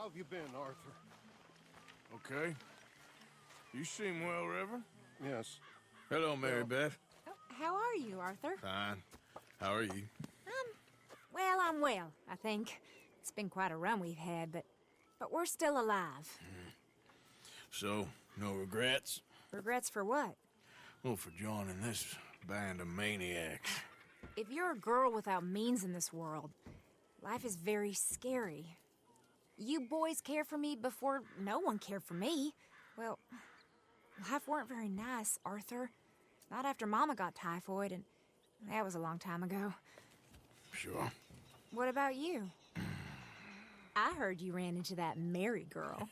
How have you been, Arthur? Okay. You seem well, Reverend. Yes. Hello, Mary Beth. Oh, how are you, Arthur? Fine. How are you? Well, I'm well, I think. It's been quite a run we've had, but we're still alive. So, no regrets? Regrets for what? Well, for joining this band of maniacs. If you're a girl without means in this world, life is very scary. You boys cared for me before no one cared for me. Well, life weren't very nice, Arthur. Not after Mama got typhoid, and that was a long time ago. Sure. What about you? I heard you ran into that Mary girl.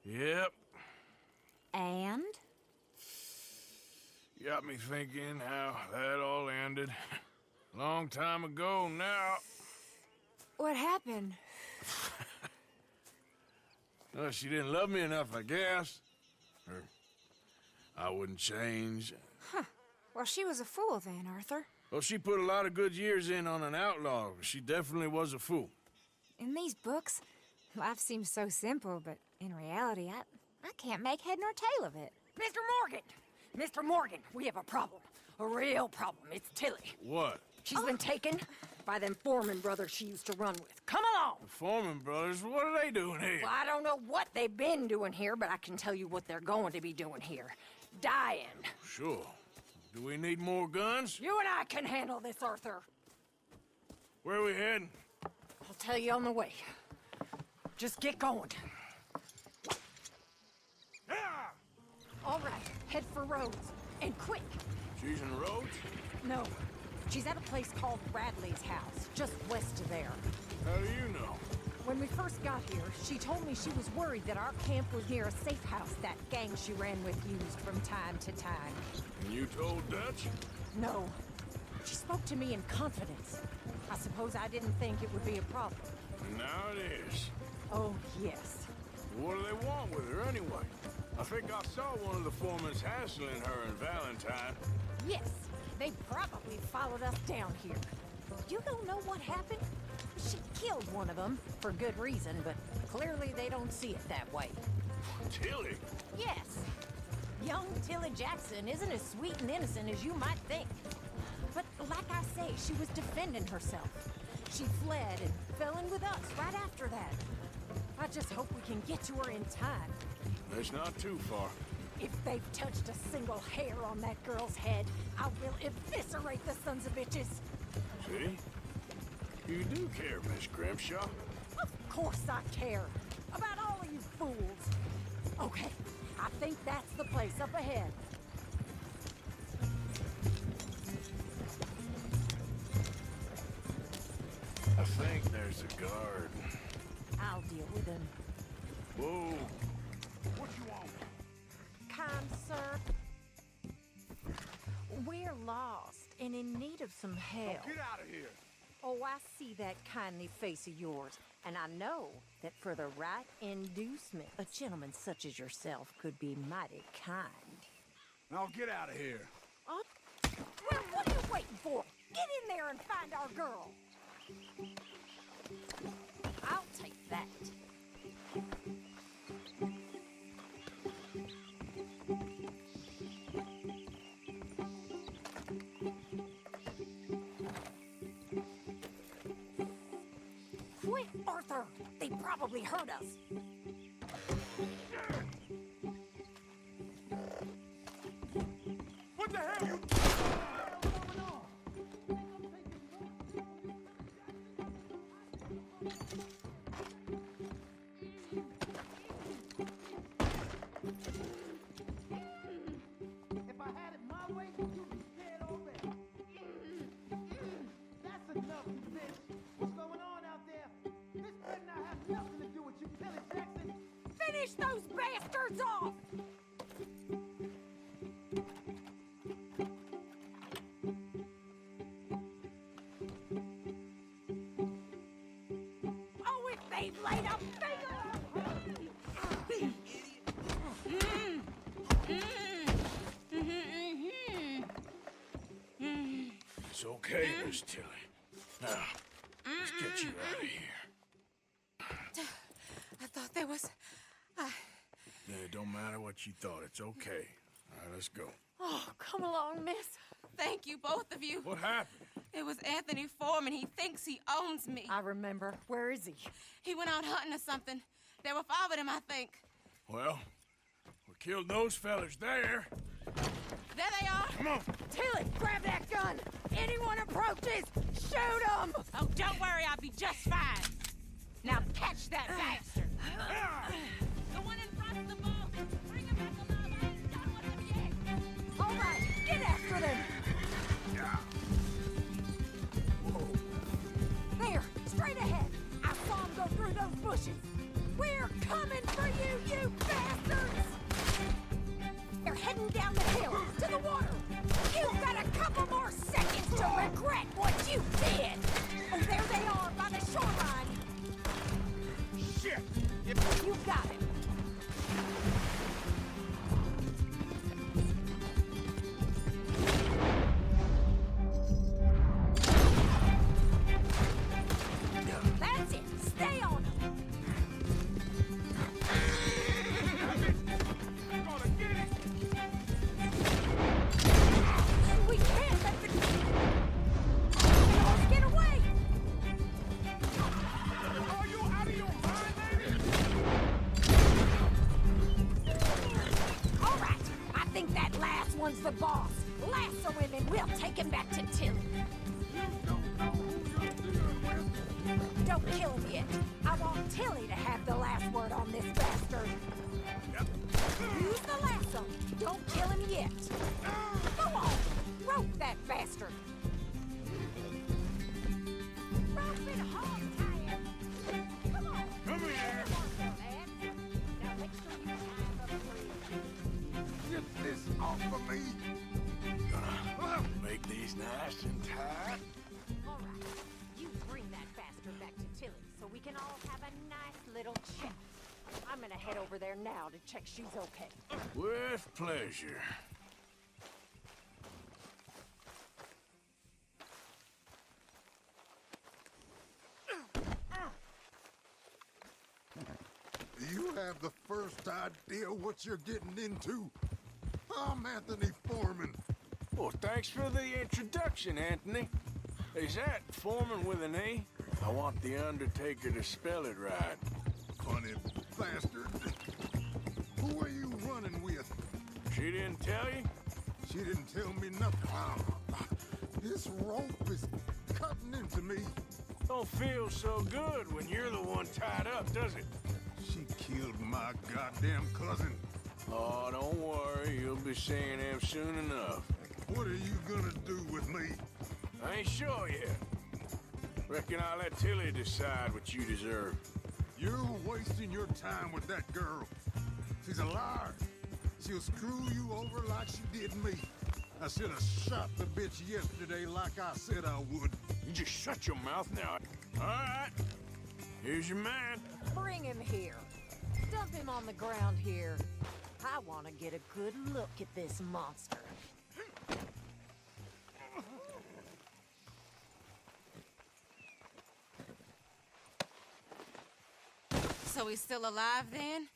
Yep. And? Got me thinking how that all ended. Long time ago now. What happened? Well, she didn't love me enough, I guess. Or I wouldn't change. Huh. Well, she was a fool then, Arthur. Well, she put a lot of good years in on an outlaw. She definitely was a fool. In these books, life seems so simple, but in reality, I can't make head nor tail of it. Mr. Morgan! Mr. Morgan, we have a problem. A real problem. It's Tilly. What? She's been taken by them Foreman brothers she used to run with. Come along! The Foreman brothers, what are they doing here? Well, I don't know what they've been doing here, but I can tell you what they're going to be doing here. Dying. Sure. Do we need more guns? You and I can handle this, Arthur. Where are we heading? I'll tell you on the way. Just get going. All right, head for Rhodes. And quick. She's in Rhodes? No, she's at a place called Bradley's house, just west of there. How do you know? When we first got here, she told me she was worried that our camp was near a safe house that gang she ran with used from time to time. And you told Dutch? No. She spoke to me in confidence. I suppose I didn't think it would be a problem. And now it is. Oh, yes. What do they want with her anyway? I think I saw one of the foremans hassling her and Valentine. Yes, they probably followed us down here. You don't know what happened? She killed one of them, for good reason, but clearly they don't see it that way. Tilly? Yes. Young Tilly Jackson isn't as sweet and innocent as you might think. But like I say, she was defending herself. She fled and fell in with us right after that. I just hope we can get to her in time. It's not too far. If they've touched a single hair on that girl's head, I will eviscerate the sons of bitches. See? You do care, Miss Grimshaw. Of course I care. About all of you fools. Okay, I think that's the place up ahead. I think there's a guard. I'll deal with him. Whoa. What you want? Kind sir, we're lost and in need of some help. Get out of here. Oh, I see that kindly face of yours, and I know that for the right inducement, a gentleman such as yourself could be mighty kind. Now get out of here. Well, what are you waiting for? Get in there and find our girl. I'll take that. Quick, Arthur! They probably heard us. What the hell you... If I had it my way, you'd be dead already. That's enough, you bitch. What's going on out there? This better not have nothing to do with you, Tilly Jackson. Finish those bastards off! Oh, if they've laid a finger! It's okay, Miss Tilly. Now, let's get you out of here. It don't matter what you thought. It's okay. All right, let's go. Oh, come along, miss. Thank you, both of you. What happened? It was Anthony Foreman. He thinks he owns me. I remember. Where is he? He went out hunting or something. There were 5 of them, I think. Well, we killed those fellas there. There they are. Come on. Tilly, grab that gun! Anyone approaches, shoot them! Oh, don't worry, I'll be just fine. Now catch that bastard. The one in front of the boat. Bring him back alive. I ain't done with him yet. All right, get after them! There, straight ahead. I saw him go through those bushes. We're coming for you, you bastards! They're heading down the hill, to the water. You've got a couple more seconds to regret what you did. Oh, there they are, by the shoreline. Shit! You got it. That's it. Stay on them. We're gonna get it! We can't let the... Let's get away! Are you out of your mind, lady? All right. I think that last one's the boss. Lasso him and we'll take him back to Tilly. Don't kill him yet. I want Tilly to have the last word on this bastard. Use the lasso. Don't kill him yet. Go on. Rope that bastard. Rope and hog tie him. Come on. Come here. Now make sure you tie the bridge. Get this off of me. Gonna make these nice and tight. All right. You bring that bastard back to Tilly so we can all have a nice little chat. I'm gonna head over there now to check she's okay. With pleasure. Do you have the first idea what you're getting into? I'm Anthony Foreman. Well, thanks for the introduction, Anthony. Is that Foreman with an E? I want the Undertaker to spell it right. Funny bastard. Who are you running with? She didn't tell you? She didn't tell me nothing. This rope is cutting into me. Don't feel so good when you're the one tied up, does it? She killed my goddamn cousin. Oh, don't worry. You'll be seeing him soon enough. What are you gonna do with me? I ain't sure yet. Reckon I'll let Tilly decide what you deserve. You're wasting your time with that girl. She's a liar. She'll screw you over like she did me. I should have shot the bitch yesterday like I said I would. You just shut your mouth now. All right. Here's your man. Bring him here. Dump him on the ground here. I want to get a good look at this monster. So he's still alive then?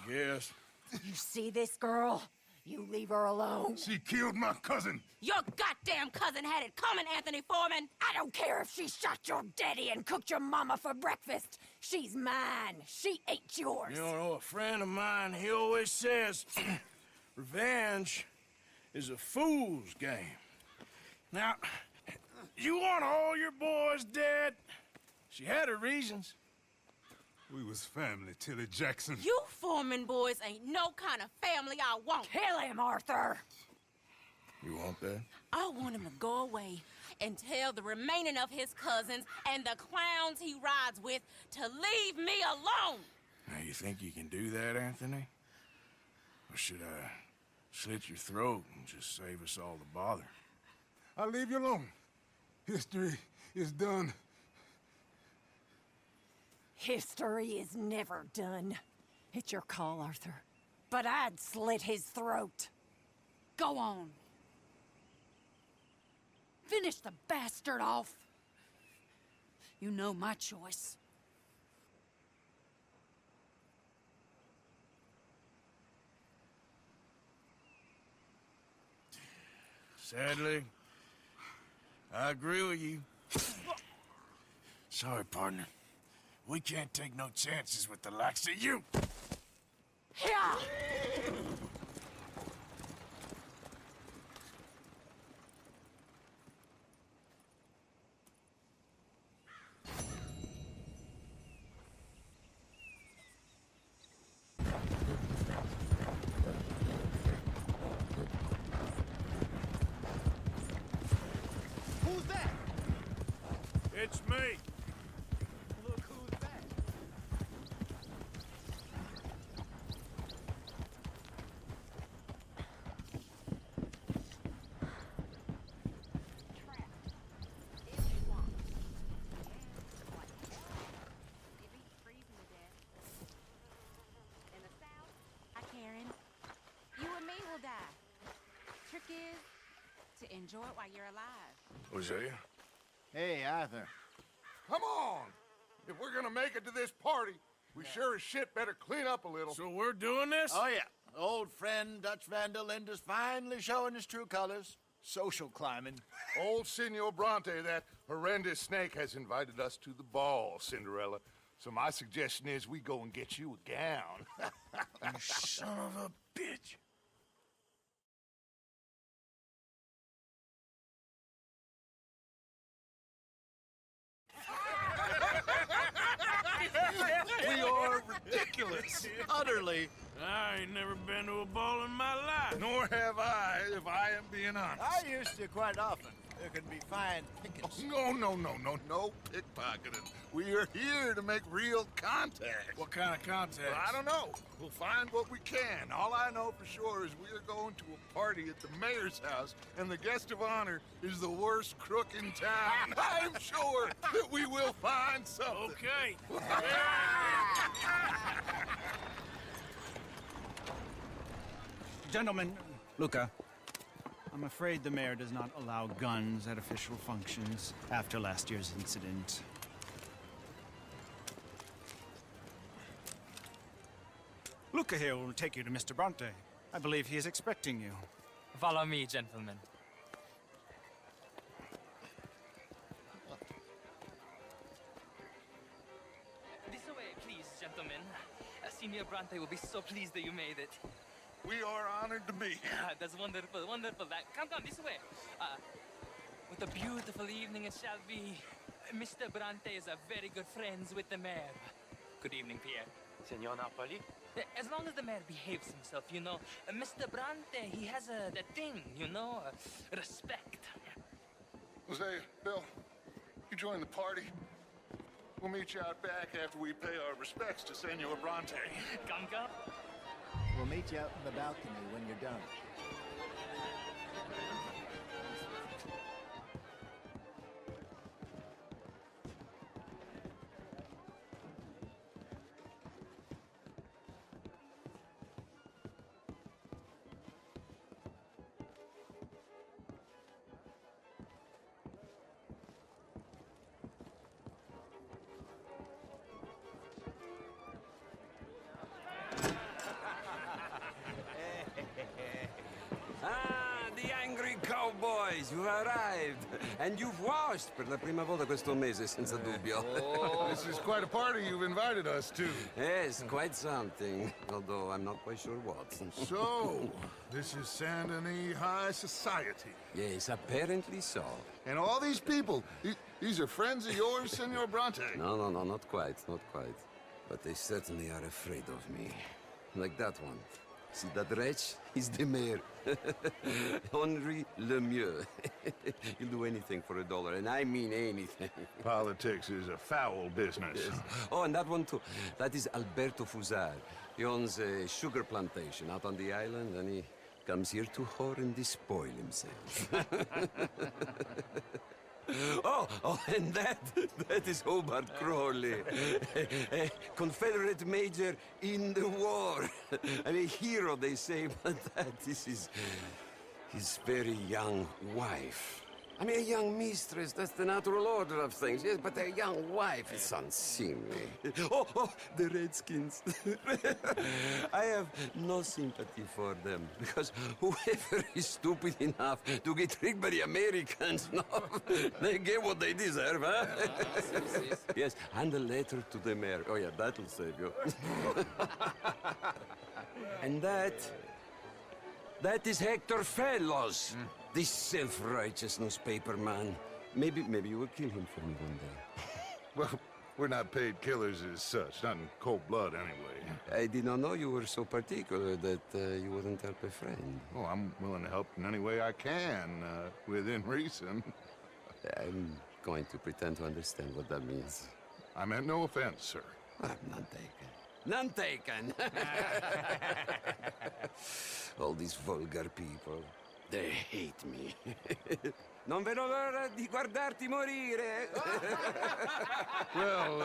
Yes. You see this girl? You leave her alone. She killed my cousin. Your goddamn cousin had it coming, Anthony Foreman! I don't care if she shot your daddy and cooked your mama for breakfast. She's mine. She ain't yours. You know, a friend of mine, he always says, revenge is a fool's game. Now, you want all your boys dead? She had her reasons. We was family, Tilly Jackson. You Foreman boys ain't no kind of family I want. Kill him, Arthur. You want that? I want him to go away and tell the remaining of his cousins and the clowns he rides with to leave me alone. Now, you think you can do that, Anthony? Or should I slit your throat and just save us all the bother? I'll leave you alone. History is done. History is never done. It's your call, Arthur. But I'd slit his throat. Go on. Finish the bastard off. You know my choice. Sadly, I agree with you. Sorry, partner. We can't take no chances with the likes of you. Yeah! Who's that? It's me. Look who's back. Karen, you and me will die. Trick is to enjoy it while you're alive. Hosea? Hey, Arthur. Come on! If we're gonna make it to this party, we sure as shit better clean up a little. So we're doing this? Oh, yeah. Old friend Dutch Van der Linde's finally showing his true colors. Social climbing. Old Senor Bronte, that horrendous snake, has invited us to the ball, Cinderella. So my suggestion is we go and get you a gown. You son of a bitch. We are ridiculous. Utterly. I ain't never been to a ball in my life. Nor have I, if I am being honest. I used to quite often. There can be fine pickets. No pickpocketing. We are here to make real contact. What kind of contact? Well, I don't know. We'll find what we can. All I know for sure is we are going to a party at the mayor's house, and the guest of honor is the worst crook in town. I'm sure that we will find something. Okay. Gentlemen, Luca, I'm afraid the mayor does not allow guns at official functions after last year's incident. Luca here will take you to Mr. Bronte. I believe he is expecting you. Follow me, gentlemen. This way, please, gentlemen. Senior Bronte will be so pleased that you made it. We are honored to be here. That's wonderful, wonderful. Come this way. What a beautiful evening it shall be. Mr. Bronte is a very good friends with the mayor. Good evening, Pierre. Signor Napoli? As long as the mayor behaves himself, you know. Mr. Bronte, he has that thing, you know, respect. Jose, Bill, you join the party. We'll meet you out back after we pay our respects to Senor Bronte. Come. We'll meet you out in the balcony when you're done. The angry cowboys, you've arrived. And you've washed per la prima volta questo mese, senza dubbio. This is quite a party you've invited us to. Yes, quite something. Although I'm not quite sure what. So, this is Saint Denis High Society. Yes, apparently so. And all these people, these are friends of yours, Senor Bronte? No, not quite, not quite. But they certainly are afraid of me. Like that one. See that wretch? He's the mayor. Henri Lemieux. He'll do anything for $1, and I mean anything. Politics is a foul business. Yes. Oh, and that one too. That is Alberto Fusar. He owns a sugar plantation out on the island, and he comes here to whore and despoil himself. Oh, and that is Hobart Crawley, a Confederate major in the war, and a hero, they say, but that is his very young wife. I mean, a young mistress, that's the natural order of things, yes, but a young wife is unseemly. Oh, the Redskins. I have no sympathy for them, because whoever is stupid enough to get tricked by the Americans, no, they get what they deserve, huh? Yes, and a letter to the mayor. Oh, yeah, that'll save you. And that is Hector Fellows. This self-righteous newspaper man. Maybe you will kill him for me one day. Well, we're not paid killers as such, not in cold blood anyway. I did not know you were so particular that you wouldn't help a friend. Oh, I'm willing to help in any way I can, within reason. I'm going to pretend to understand what that means. I meant no offense, sir. None taken. None taken! All these vulgar people. They hate me. Non vedo l'ora di guardarti morire. Well,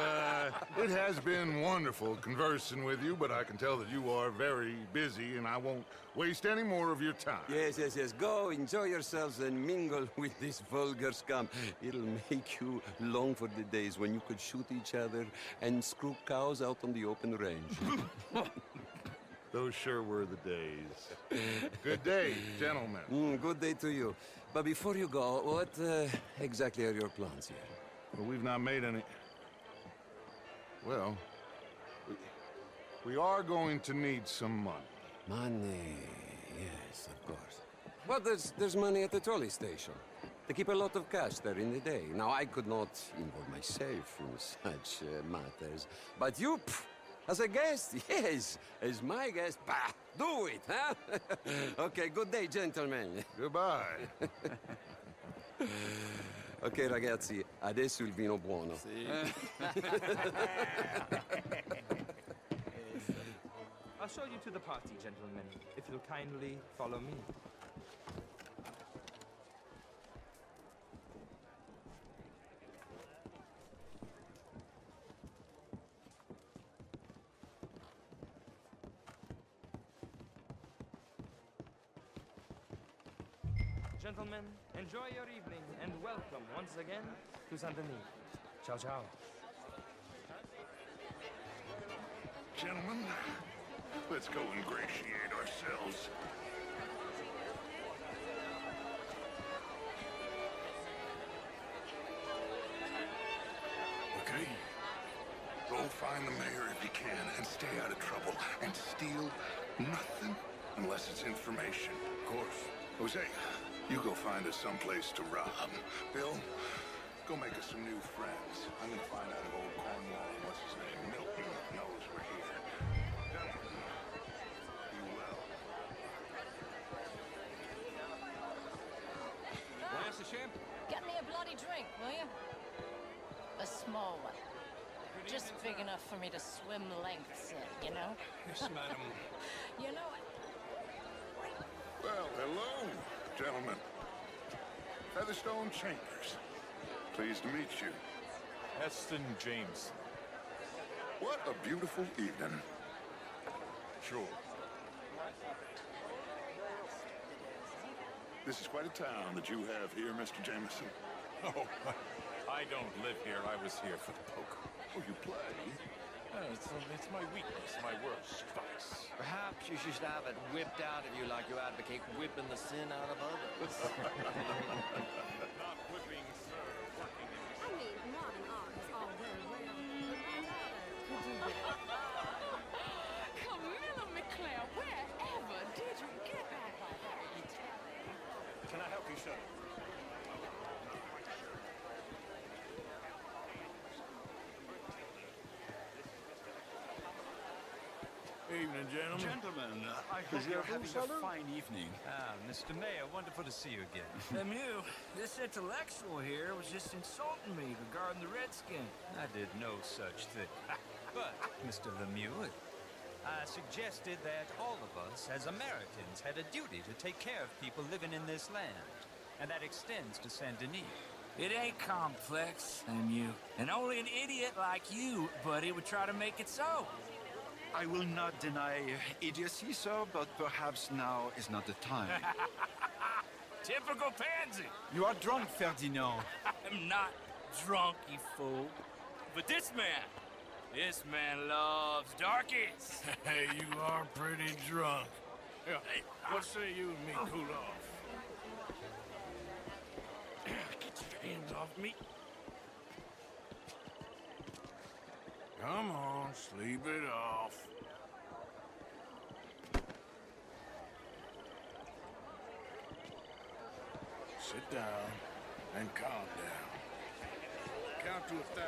it has been wonderful conversing with you, but I can tell that you are very busy, and I won't waste any more of your time. Yes. Go, enjoy yourselves, and mingle with this vulgar scum. It'll make you long for the days when you could shoot each other and screw cows out on the open range. Those sure were the days. Good day, gentlemen. Good day to you. But before you go, what exactly are your plans here? Well, we've not made any... Well, we are going to need some money. Money, yes, of course. Well, there's money at the trolley station. They keep a lot of cash there in the day. Now, I could not involve myself in such matters. But you... As a guest, yes. As my guest, bah, do it, huh? Okay, good day, gentlemen. Goodbye. Ok, ragazzi, adesso il vino buono. I'll show you to the party, gentlemen, if you'll kindly follow me. Gentlemen, enjoy your evening and welcome once again to Saint Denis. Ciao, ciao. Gentlemen, let's go ingratiate ourselves. Okay. Go find the mayor if you can and stay out of trouble. And steal nothing unless it's information. Of course. Jose, you go find us someplace to rob. Bill, go make us some new friends. I'm gonna find out if old Cornwall, what's his name, Milton, knows we're here. Gentlemen, be well. Glass of champagne? Get me a bloody drink, will you? A small one. Just big enough for me to swim lengths in, you know? Yes, madam. You know it. Well, hello, gentlemen. Featherstone Chambers. Pleased to meet you. Heston James. What a beautiful evening. Sure. This is quite a town that you have here, Mr. Jameson. Oh, I don't live here. I was here for the poker. Oh, you play? It's my weakness, my worst vice. Perhaps you should have it whipped out of you like you advocate whipping the sin out of others. Not whipping, sir. Working in the... I mean, modern art is all very well, but my mother could do better. Camilla McClare, wherever did you get that? You tell me. Can I help you, sir? Evening, gentlemen. Gentlemen, I hope you're having a fine evening. Ah, Mr. Mayor, wonderful to see you again. Lemieux, this intellectual here was just insulting me regarding the Redskins. I did no such thing. But, Mr. Lemieux, I suggested that all of us, as Americans, had a duty to take care of people living in this land. And that extends to Saint Denis. It ain't complex, Lemieux. And only an idiot like you, buddy, would try to make it so. I will not deny idiocy, sir, but perhaps now is not the time. Typical pansy. You are drunk, Ferdinand. I'm not drunk, you fool. But this man loves darkies. Hey, you are pretty drunk. Hey, what say you and me cool off? Get your hands off me. Come on, sleep it off. Sit down and calm down. Count to 1,000.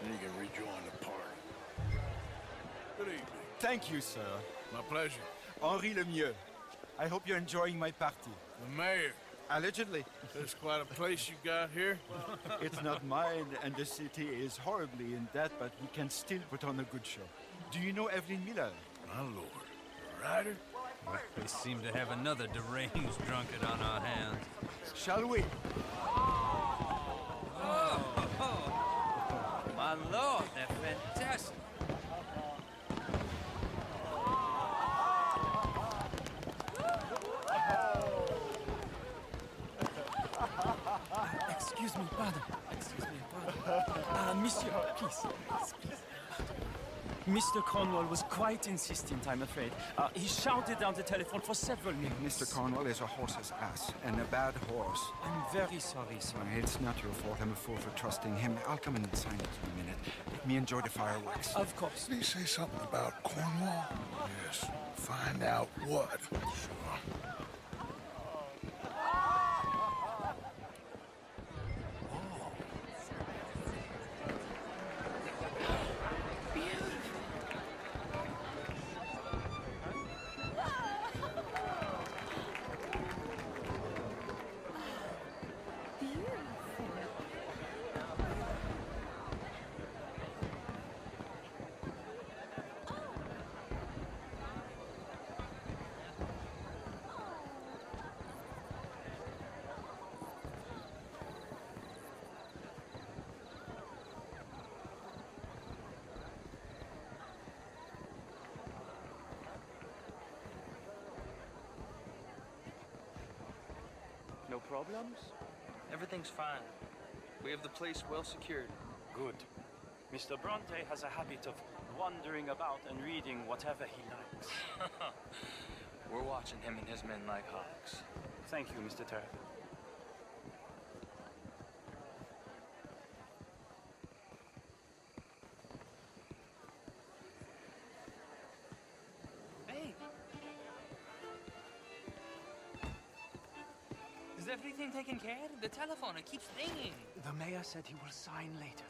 Then you can rejoin the party. Good evening. Thank you, sir. My pleasure. Henri Lemieux. I hope you're enjoying my party. The mayor. Allegedly. That's quite a place you got here. It's not mine, and the city is horribly in debt, but we can still put on a good show. Do you know Evelyn Miller? My lord. A writer? Well, we seem to have another deranged drunkard on our hands. Shall we? My lord, they're fantastic. Excuse me, pardon. Monsieur, please. Mr. Cornwall was quite insistent, I'm afraid. He shouted down the telephone for several minutes. Mr. Cornwall is a horse's ass, and a bad horse. I'm very sorry, sir. It's not your fault. I'm a fool for trusting him. I'll come in and sign it in a minute. Let me enjoy the fireworks. Of course. Did he say something about Cornwall? Yes. Find out what. Sure. No problems? Everything's fine. We have the place well secured. Good. Mr. Bronte has a habit of wandering about and reading whatever he likes. We're watching him and his men like hawks. Thank you, Mr. Turpin. Hey! Is everything taken care of? The telephone, it keeps ringing. The mayor said he will sign later.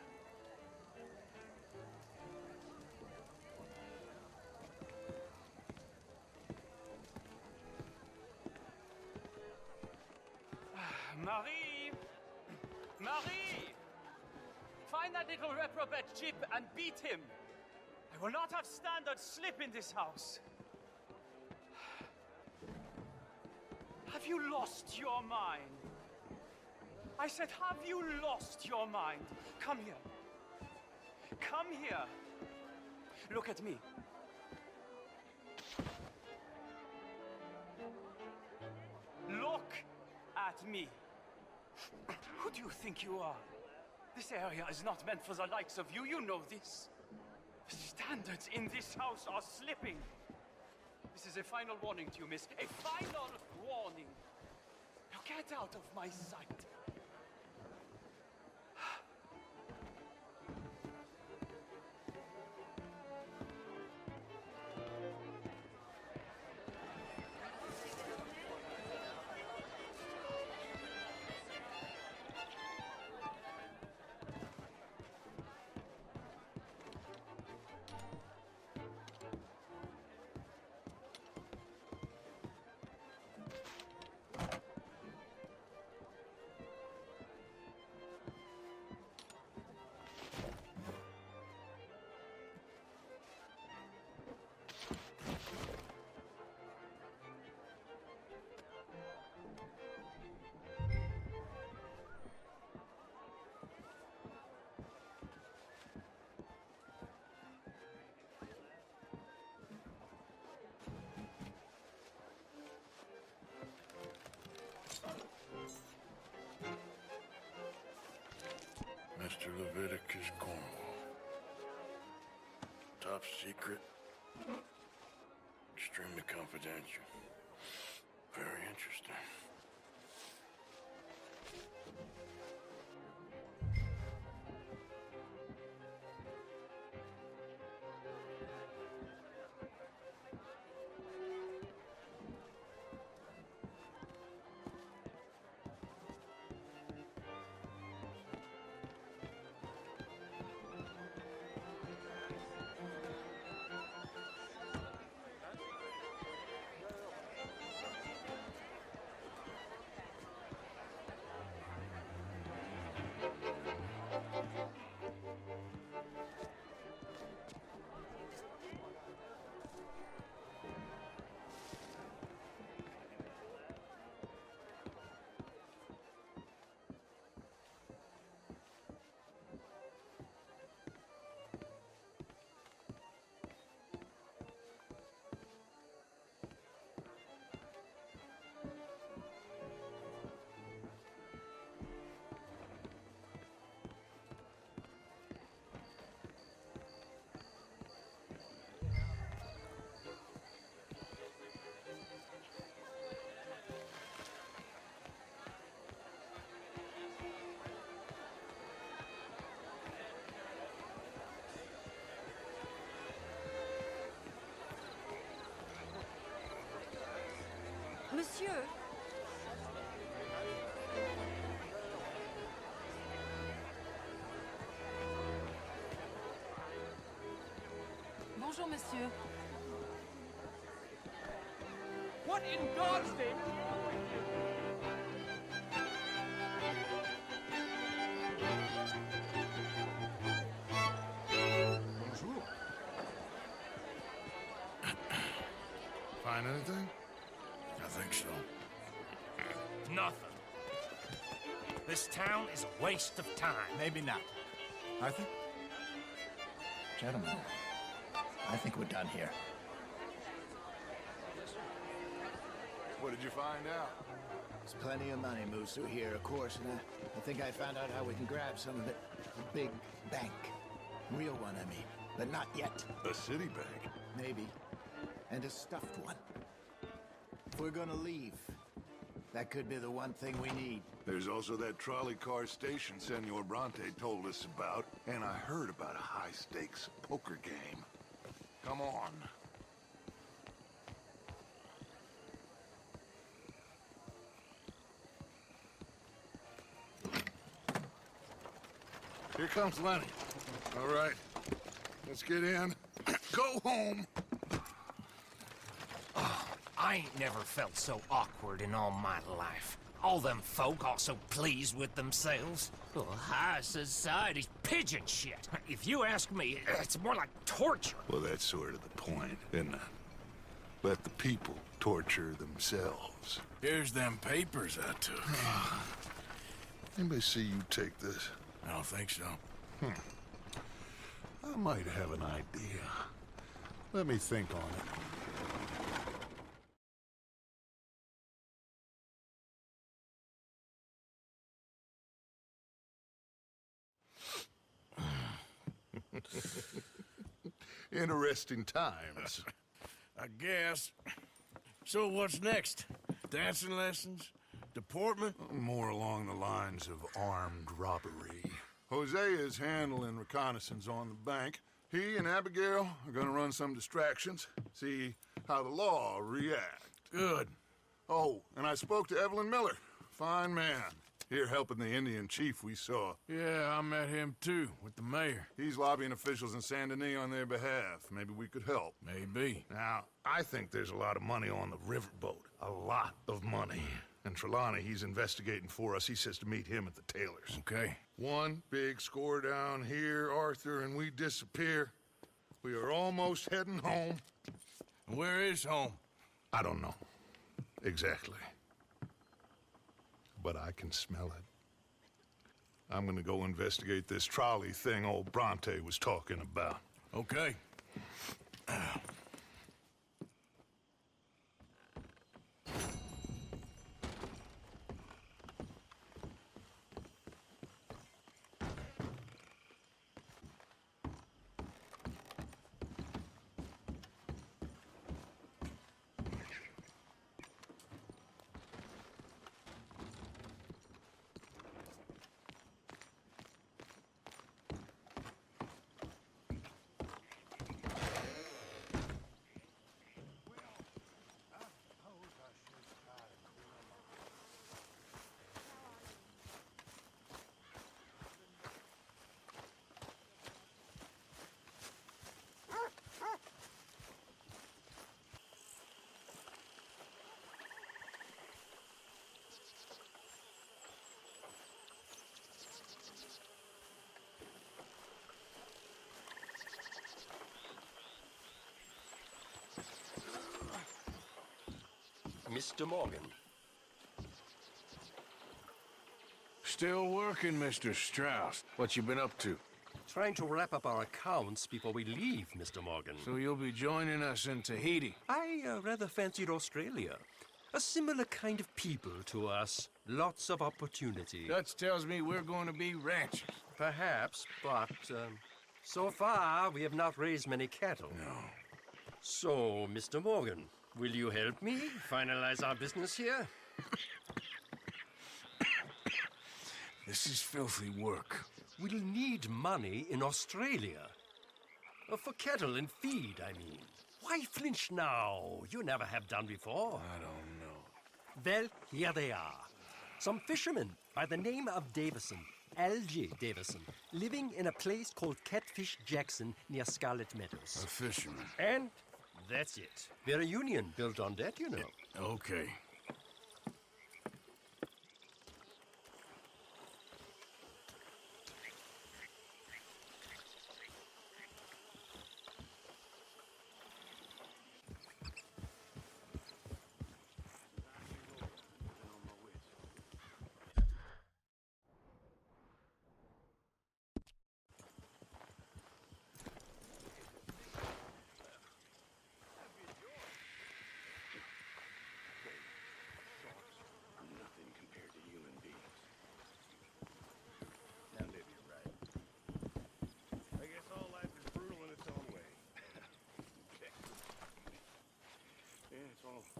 Marie! Marie! Find that little reprobate Chip and beat him. I will not have standard slip in this house. Have you lost your mind? I said, have you lost your mind? Come here. Come here. Look at me. Look at me. Who do you think you are? This area is not meant for the likes of you. You know this. The standards in this house are slipping. This is a final warning to you, miss. A final warning. Now get out of my sight. Mr. Leviticus Cornwall. Top secret. Extremely confidential. Very interesting. Monsieur. Bonjour, monsieur. What in God's name? Bonjour. Find anything? I think so. Nothing. This town is a waste of time. Maybe not. Arthur? Gentlemen, I think we're done here. What did you find out? There's plenty of money moves through here, of course, and I think I found out how we can grab some of it. A big bank. Real one, I mean. But not yet. A city bank? Maybe. And a stuffed one. If we're gonna leave, that could be the one thing we need. There's also that trolley car station Senor Bronte told us about, and I heard about a high-stakes poker game. Come on. Here comes Lenny. All right, let's get in. Go home. I ain't never felt so awkward in all my life. All them folk all so pleased with themselves. Oh, high society's pigeon shit. If you ask me, it's more like torture. Well, that's sort of the point, isn't it? Let the people torture themselves. Here's them papers I took. Anybody see you take this? I don't think so. I might have an idea. Let me think on it. Interesting times. I guess. So what's next? Dancing lessons? Deportment? More along the lines of armed robbery. Hosea is handling reconnaissance on the bank. He and Abigail are gonna run some distractions, see how the law reacts. Good. Oh, and I spoke to Evelyn Miller. Fine man. Here helping the Indian chief we saw. Yeah, I met him too, with the mayor. He's lobbying officials in Saint Denis on their behalf. Maybe we could help. Maybe. Now, I think there's a lot of money on the riverboat. A lot of money. And Trelawney, he's investigating for us. He says to meet him at the Taylor's. Okay. One big score down here, Arthur, and we disappear. We are almost heading home. Where is home? I don't know. Exactly. But I can smell it. I'm gonna go investigate this trolley thing old Bronte was talking about. Okay. Mr. Morgan. Still working, Mr. Strauss. What you been up to? Trying to wrap up our accounts before we leave, Mr. Morgan. So you'll be joining us in Tahiti? I rather fancied Australia. A similar kind of people to us. Lots of opportunity. Dutch tells me we're going to be ranchers. Perhaps, but so far we have not raised many cattle. No. So, Mr. Morgan, will you help me finalize our business here? This is filthy work. We'll need money in Australia. For cattle and feed, I mean. Why flinch now? You never have done before. I don't know. Well, here they are. Some fishermen by the name of Davison, L.J. Davison, living in a place called Catfish Jackson near Scarlet Meadows. A fisherman. And that's it. We're a union built on that, you know. Okay.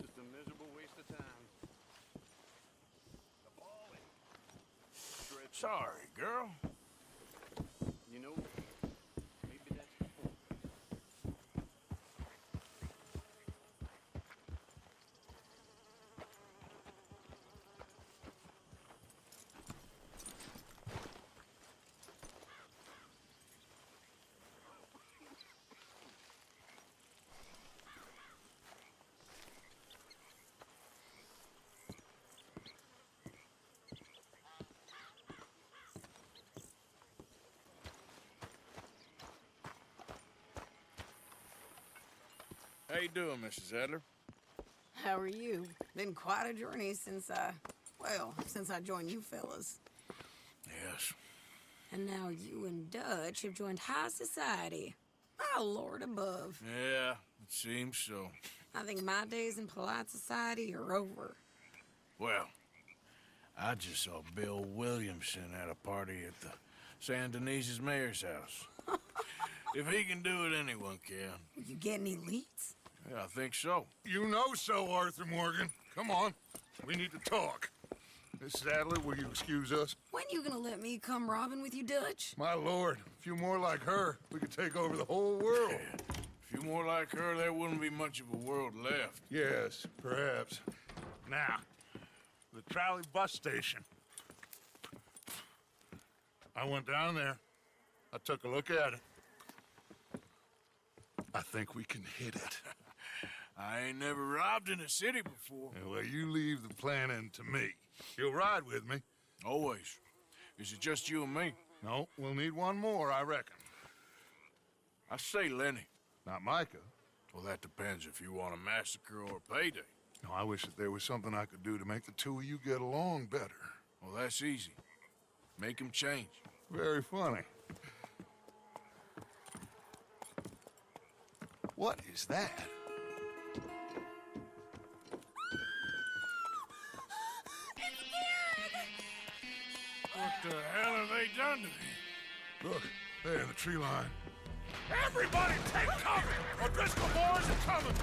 Just a miserable waste of time. Sorry, girl. You know, maybe that's the point. How you doing, Mrs. Adler? How are you? Been quite a journey since I joined you fellas. Yes. And now you and Dutch have joined high society. My lord above. Yeah, it seems so. I think my days in polite society are over. Well, I just saw Bill Williamson at a party at the San Denise's mayor's house. If he can do it, anyone can. You get any leads? Yeah, I think so. You know so, Arthur Morgan. Come on. We need to talk. Miss Sadler, will you excuse us? When you gonna let me come robbing with you, Dutch? My lord, a few more like her, we could take over the whole world. Yeah. A few more like her, there wouldn't be much of a world left. Yes, perhaps. Now, the trolley bus station. I went down there. I took a look at it. I think we can hit it. I ain't never robbed in a city before. Yeah, well, you leave the planning to me. You'll ride with me? Always. Is it just you and me? No, we'll need one more, I reckon. I say Lenny. Not Micah. Well, that depends if you want a massacre or a payday. No, I wish that there was something I could do to make the two of you get along better. Well, that's easy. Make him change. Very funny. What is that? What the hell have they done to me? Look, there in the tree line. Everybody take cover! O'Driscoll boys are coming!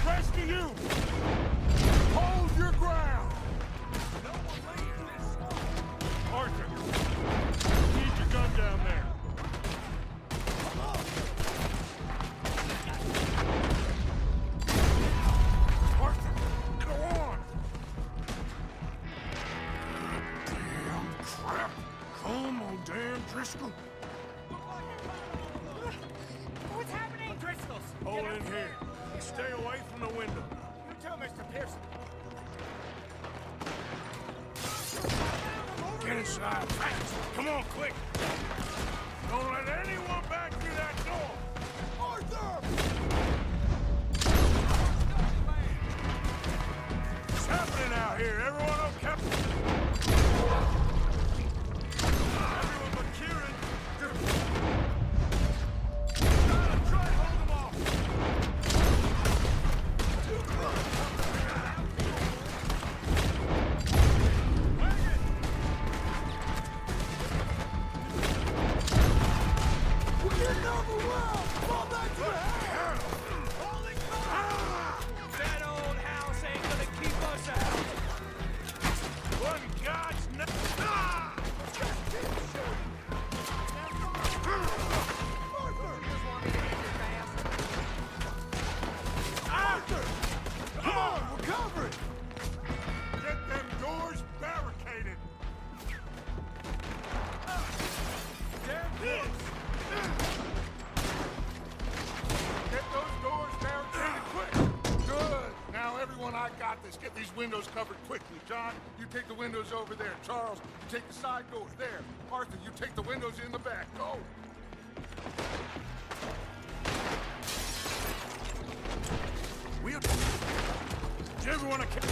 Rescue you! Hold your ground! Hold in here. Stay away from the window. You tell Mr. Pearson. Get inside fast. Come on, quick. Don't let anyone back through that door. Arthur! What's happening out here? Everyone okay? Everyone but Kieran. Try to hold them off. We're getting overwhelmed! Fall back to the house! Holy cow! That old house ain't gonna keep us out. What in God's name? Just keep shooting! Arthur! Come on, we're covering! Get them doors barricaded. Get this. Get those doors barricaded quick. Good. Now, everyone, I got this. Get these windows covered quickly. John, you take the windows over there. Charles, you take the side doors there. Arthur, you take the windows in the back. Go. We'll... Does everyone accounted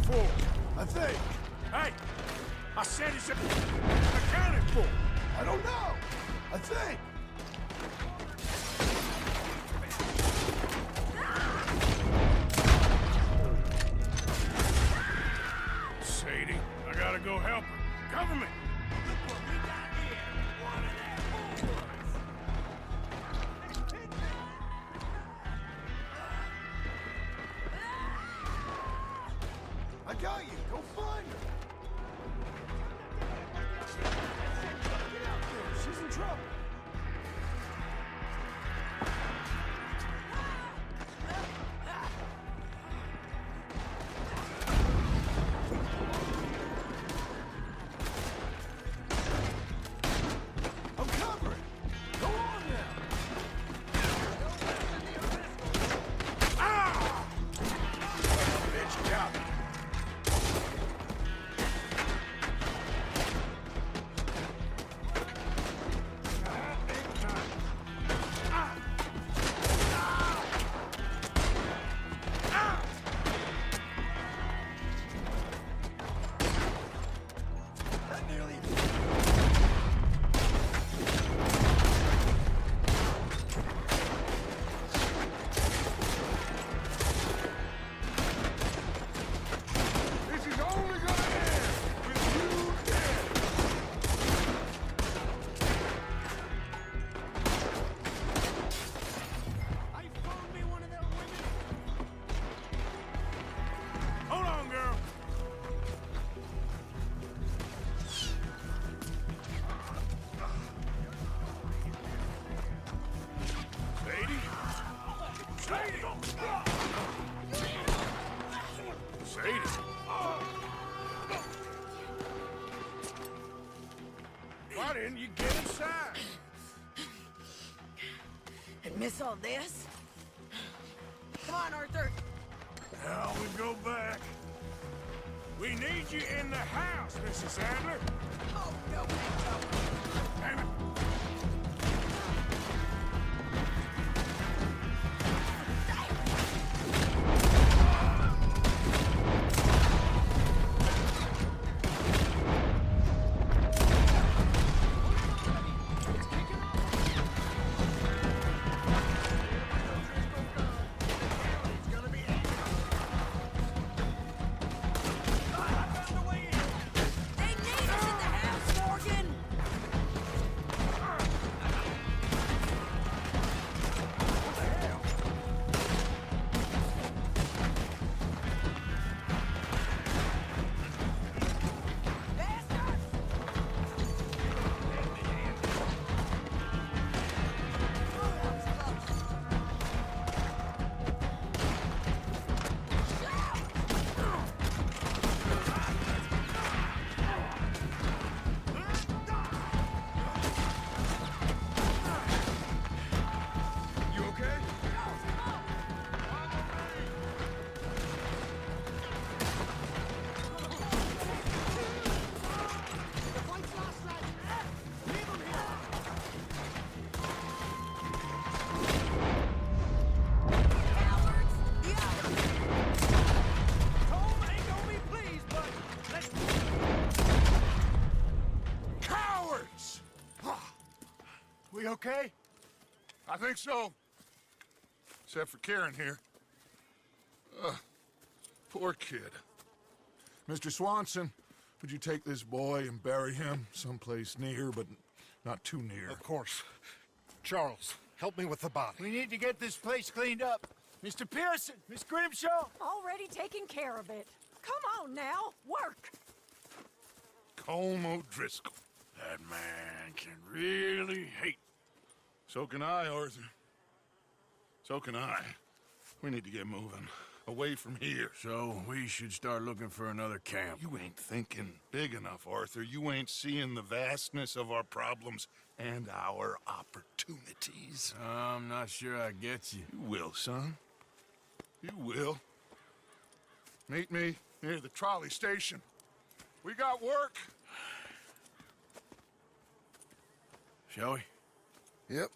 for? I think. Hey, I said it's accounted for. I don't know. I think. Sadie, I gotta go help her. Government! Look what we got here. One of them I got you. Go find her. Get out there. She's in trouble. I'm covering. Go on now. Ah! Bitch, got me. This is only gonna end with you dead. I phoned me one of their women. Hold on, girl. Sadie? Sadie! Sadie! Why didn't you get inside? And miss all this? Come on, Arthur. Now we go back. We need you in the house, Mrs. Adler. Oh, no, no. Damn it. They need us in the house, Morgan! We okay? I think so. Except for Karen here. Poor kid. Mr. Swanson, would you take this boy and bury him someplace near, but not too near? Of course. Charles, help me with the body. We need to get this place cleaned up. Mr. Pearson, Miss Grimshaw. Already taking care of it. Come on now, work. Colm O'Driscoll. That man can really hate. So can I, Arthur. So can I. We need to get moving. Away from here. So we should start looking for another camp. You ain't thinking big enough, Arthur. You ain't seeing the vastness of our problems and our opportunities. I'm not sure I get you. You will, son. You will. Meet me near the trolley station. We got work. Shall we? Yep.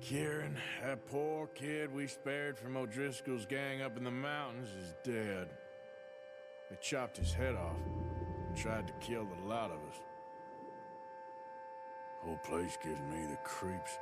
Kieran, that poor kid we spared from O'Driscoll's gang up in the mountains is dead. They chopped his head off and tried to kill the lot of us. Whole place gives me the creeps.